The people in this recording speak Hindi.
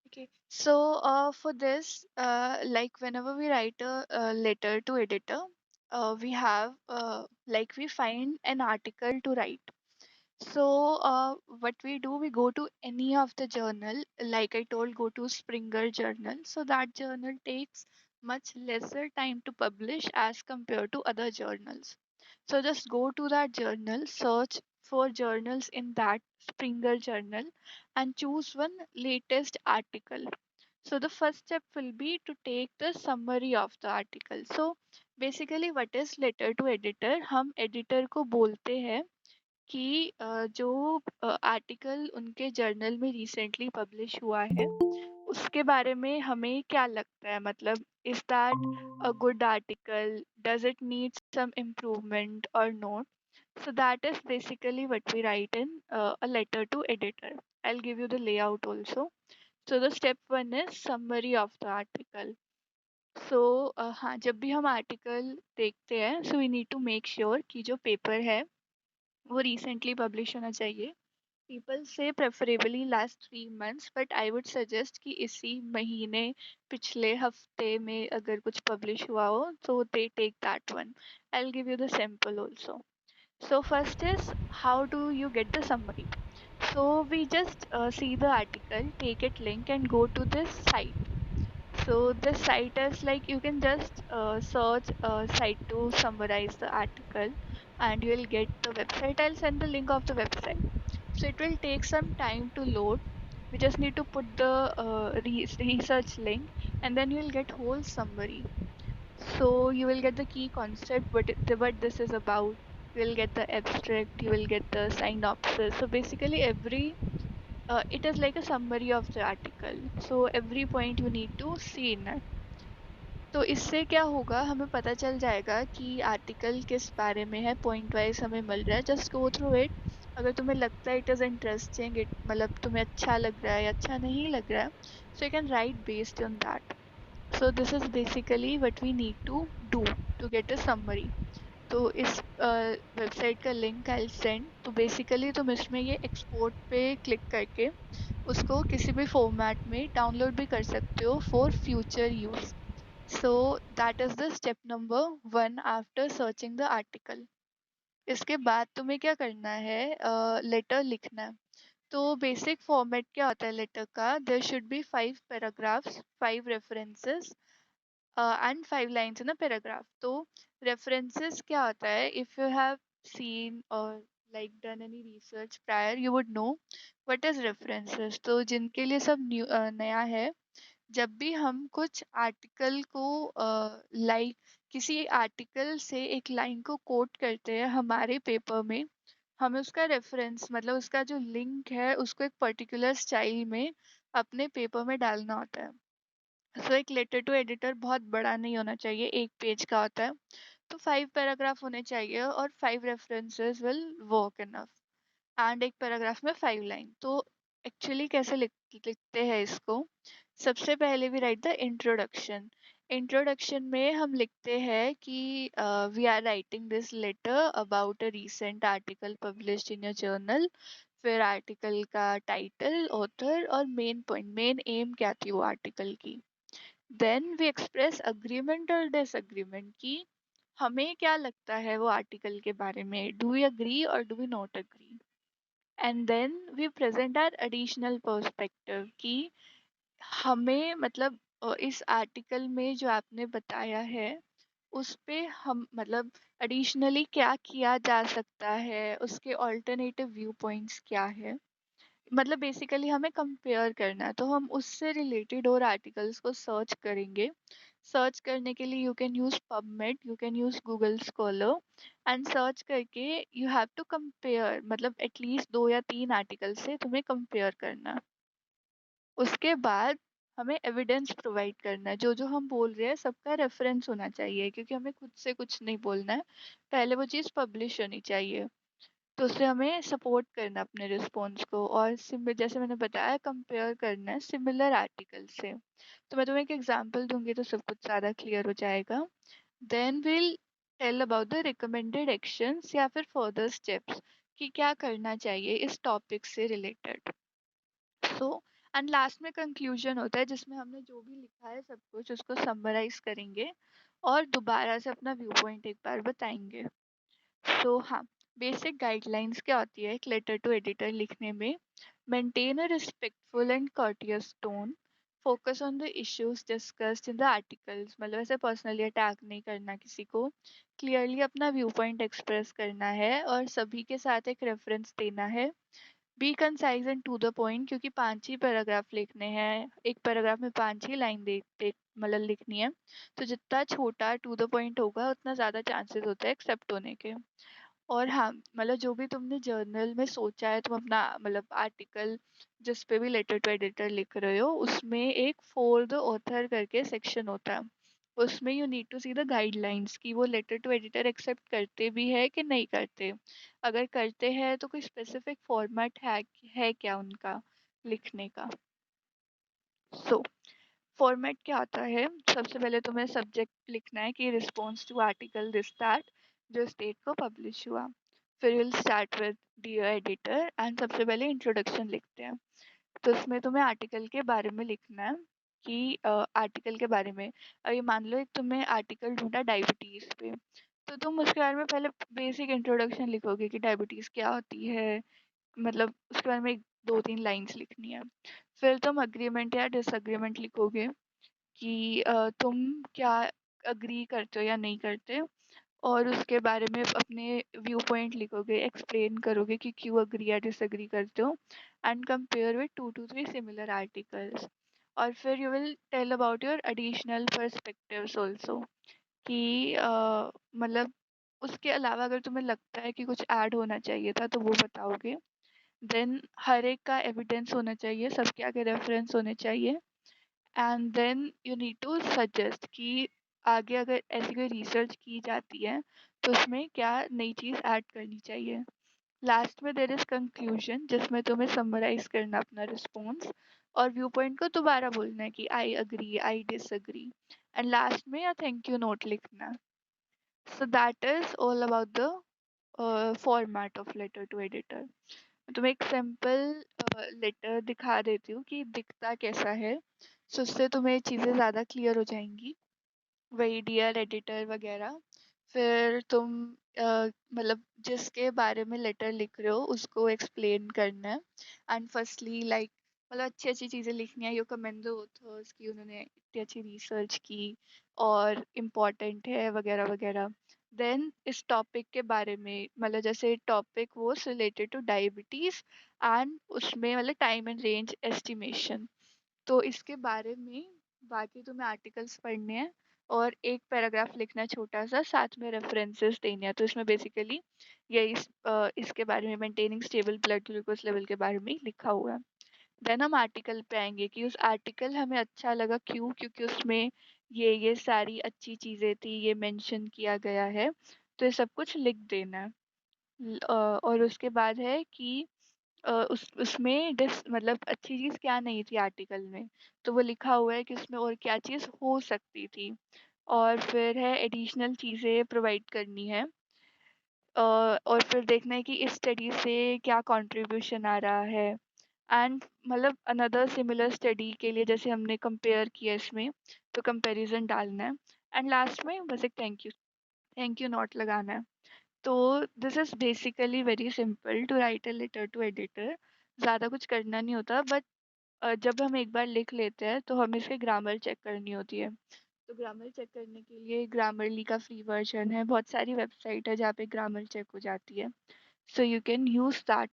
Okay, so for this, like whenever we write a letter to editor, we have like we find an article to write. So what we do, we go to any of the journal, like I told, go to Springer Journal. So that journal takes much lesser time to publish as compared to other journals. So just go to that journal, search for journals in that Springer Journal, and choose one latest article. So the first step will be to take the summary of the article. So basically what is letter to editor, हम editor को बोलते हैं कि जो आर्टिकल उनके जर्नल में रिसेंटली पब्लिश हुआ है उसके बारे में हमें क्या लगता है, मतलब is that a good article, does it need some improvement or not. So that is basically what we write in a letter to editor. I'll give you the layout also. So the step one is summary of the article. So हाँ, जब भी हम आर्टिकल देखते हैं, so we need to make sure कि जो पेपर है वो रिसेंटली पब्लिश होना चाहिए. पीपल से preferably last 3 months, but I would suggest कि इसी महीने, पिछले हफ्ते में अगर कुछ पब्लिश हुआ हो तो they take that one. I will give you the sample also. So first is, how do you get the summary? So we just see the article, take it link and go to this site. So this site is like you can just search a site to summarize the article and you will get the website. I'll send the link of the website. So it will take some time to load. We just need to put the research link and then you will get whole summary. So you will get the key concept, what this is about. You will get the abstract, you will get the synopsis. So basically it is like a summary of the article. So every point you need to see in it. तो इससे क्या होगा, हमें पता चल जाएगा कि आर्टिकल किस बारे में है, पॉइंट वाइज हमें मिल रहा है. Just go through it. अगर तुम्हें लगता है इट इज़ इंटरेस्टिंग, इट मतलब तुम्हें अच्छा लग रहा है या अच्छा नहीं लग रहा है, so you can write based on that. So this is basically what we need to do to get a summary. तो इस वेबसाइट का लिंक आई सेंड. तो बेसिकली तुम इसमें ये एक्सपोर्ट पे क्लिक करके उसको किसी भी फॉर्मेट में डाउनलोड भी कर सकते हो for future use. So that is the step number one after searching the article. इसके बाद तुम्हें क्या करना है, लेटर लिखना है. तो बेसिक फॉर्मेट क्या होता है लेटर का, there should be 5 paragraphs, 5 references and 5 lines in a paragraph. तो रेफरेंसेस क्या होता है, if you have seen or like done any research prior, you would know what is references. तो जिनके लिए सब नया है, जब भी हम कुछ आर्टिकल को लाइक किसी आर्टिकल से एक लाइन को कोट करते हैं हमारे पेपर में, हमें उसका रेफरेंस मतलब उसका जो लिंक है उसको एक पर्टिकुलर स्टाइल में अपने पेपर में डालना होता है. सो एक लेटर टू एडिटर बहुत बड़ा नहीं होना चाहिए, 1 पेज का होता है. तो 5 पैराग्राफ होने चाहिए और 5 references will work enough. And एक पैराग्राफ में 5 लाइन. तो एक्चुअली कैसे लिखते हैं इसको, सबसे पहले we write the introduction. Introduction में हम लिखते हैं कि we are writing this letter about a recent article published in your journal. फिर आर्टिकल का टाइटल, ऑथर और मेन पॉइंट, मेन एम क्या थी वो आर्टिकल की. देन वी एक्सप्रेस अग्रीमेंट और डिसएग्रीमेंट की हमें क्या लगता है वो आर्टिकल के बारे में, do we agree or do we not agree. And then we present our additional perspective कि हमें मतलब इस आर्टिकल में जो आपने बताया है उस पे हम मतलब एडिशनली क्या किया जा सकता है, उसके ऑल्टरनेटिव व्यू पॉइंट्स क्या है. मतलब बेसिकली हमें कंपेयर करना है, तो हम उससे रिलेटेड और आर्टिकल्स को सर्च करेंगे. सर्च करने के लिए you can use PubMed, you can use Google scholar. And search करके यू हैव टू कंपेयर, मतलब एटलीस्ट 2 या 3 आर्टिकल से तुम्हें कंपेयर करना है. उसके बाद हमें एविडेंस प्रोवाइड करना है, जो जो हम बोल रहे हैं सबका रेफरेंस होना चाहिए, क्योंकि हमें खुद से कुछ नहीं बोलना है. पहले वो चीज़ पब्लिश होनी चाहिए. तो उससे हमें सपोर्ट करना अपने रिस्पॉन्स को, और जैसे मैंने बताया कंपेयर करना है सिमिलर आर्टिकल से. तो मैं तुम्हें एक एग्जांपल दूंगी तो सब कुछ ज़्यादा क्लियर हो जाएगा. Then will tell about the recommended actions या फिर फर्दर स्टेप्स कि क्या करना चाहिए इस टॉपिक से रिलेटेड. सो एंड लास्ट में कंक्लूजन होता है जिसमें हमने जो भी लिखा है सब कुछ उसको समराइज करेंगे और दोबारा से अपना व्यू पॉइंट एक बार बताएंगे। सो हाँ, बेसिक गाइडलाइंस क्या होती है एक लेटर टू एडिटर लिखने में। Maintain a respectful and courteous tone, focus on the issues discussed in the articles, मतलब ऐसे पर्सनली अटैक नहीं करना किसी को, क्लियरली अपना व्यू पॉइंट एक्सप्रेस करना है और सभी के साथ एक रेफरेंस देना है। Be concise and to the point, क्योंकि 5 ही पैराग्राफ लिखने हैं, एक पैराग्राफ में 5 ही लाइन दे मतलब लिखनी है, तो जितना छोटा टू द पॉइंट होगा उतना ज़्यादा चांसेस होते हैं एक्सेप्ट होने के। और हाँ, मतलब जो भी तुमने जर्नल में सोचा है, तुम अपना मतलब आर्टिकल जिस पे भी लेटर टू एडिटर लिख रहे हो उसमें एक फॉर द ऑथर करके सेक्शन होता है। उसमें you need to see the guidelines कि वो लेटर टू एडिटर एक्सेप्ट करते भी है कि नहीं करते। अगर करते हैं तो कोई स्पेसिफिक फॉर्मेट है क्या उनका लिखने का। सो फॉर्मेट क्या होता है, सबसे पहले तुम्हें सब्जेक्ट लिखना है कि response to article this that, जो स्टेट को पब्लिश हुआ। फिर will start with dear editor and सबसे पहले इंट्रोडक्शन लिखते हैं। तो उसमें तुम्हें आर्टिकल के बारे में लिखना है कि आर्टिकल के बारे में, अभी मान लो एक तुमने आर्टिकल ढूंढा डायबिटीज़ पे, तो तुम उसके बारे में पहले बेसिक इंट्रोडक्शन लिखोगे कि डायबिटीज़ क्या होती है, मतलब उसके बारे में एक दो तीन लाइंस लिखनी है। फिर तुम अग्रीमेंट या डिसअग्रीमेंट लिखोगे कि तुम क्या अग्री करते हो या नहीं करते, और उसके बारे में अपने व्यू पॉइंट लिखोगे, एक्सप्लेन करोगे कि क्यों अग्री या डिसअग्री करते हो, and compare with 2 to 3 similar articles. और फिर you will tell about your additional perspectives also कि मतलब उसके अलावा अगर तुम्हें लगता है कि कुछ ऐड होना चाहिए था तो वो बताओगे। देन हर एक का एविडेंस होना चाहिए, सबके आगे रेफरेंस होने चाहिए, and then you need to suggest कि आगे अगर ऐसी कोई रिसर्च की जाती है तो उसमें क्या नई चीज़ ऐड करनी चाहिए। लास्ट में देर इज कंक्लूजन जिसमें तुम्हें समराइज करना अपना रिस्पॉन्स और व्यू पॉइंट को दोबारा बोलना है कि I agree, I disagree, and last में या थैंक यू नोट लिखना। So that is all about the format of letter to editor. तुम्हें एक सिंपल लेटर दिखा देती हूँ कि दिखता कैसा है, सो उससे तुम्हें चीज़ें ज़्यादा क्लियर हो जाएंगी। वही डियर एडिटर वगैरह। फिर तुम मतलब जिसके बारे में लेटर लिख रहे हो उसको एक्सप्लेन करना है, एंड फर्स्टली लाइक मतलब अच्छी अच्छी चीज़ें लिखनी है, यू कमेंड द ऑथर्स कि उन्होंने इतनी अच्छी रिसर्च की और इम्पॉर्टेंट है वगैरह वगैरह। देन इस टॉपिक के बारे में, मतलब जैसे टॉपिक वो रिलेटेड टू डायबिटीज़ एंड उसमें मतलब टाइम एंड रेंज एस्टिमेशन, तो इसके बारे में बाकी तुम्हें आर्टिकल्स पढ़ने हैं और एक पैराग्राफ लिखना है छोटा सा, साथ में रेफरेंसेस देने हैं। तो इसमें बेसिकली यही इसके बारे में maintaining stable blood glucose level के बारे में ही लिखा हुआ है। देन हम आर्टिकल पे आएंगे कि उस आर्टिकल हमें अच्छा लगा क्यों, क्योंकि उसमें ये सारी अच्छी चीज़ें थी, ये मेंशन किया गया है, तो ये सब कुछ लिख देना है। और उसके बाद है कि उस उसमें डिस मतलब अच्छी चीज़ क्या नहीं थी आर्टिकल में, तो वो लिखा हुआ है कि उसमें और क्या चीज़ हो सकती थी। और फिर है एडिशनल चीज़ें प्रोवाइड करनी है, और फिर देखना है कि इस स्टडी से क्या कंट्रीब्यूशन आ रहा है, एंड मतलब अनदर सिमिलर स्टडी के लिए जैसे हमने कंपेयर किया इसमें, तो कंपैरिजन डालना है, एंड लास्ट में बस एक थैंक यू नोट लगाना है। तो this is basically very simple to write a letter to editor. ज़्यादा कुछ करना नहीं होता, बट जब हम एक बार लिख लेते हैं तो हमें इसके ग्रामर चेक करनी होती है। तो ग्रामर चेक करने के लिए ग्रामरली का फ्री वर्जन है, बहुत सारी वेबसाइट है जहाँ पे ग्रामर चेक हो जाती है, so you can use that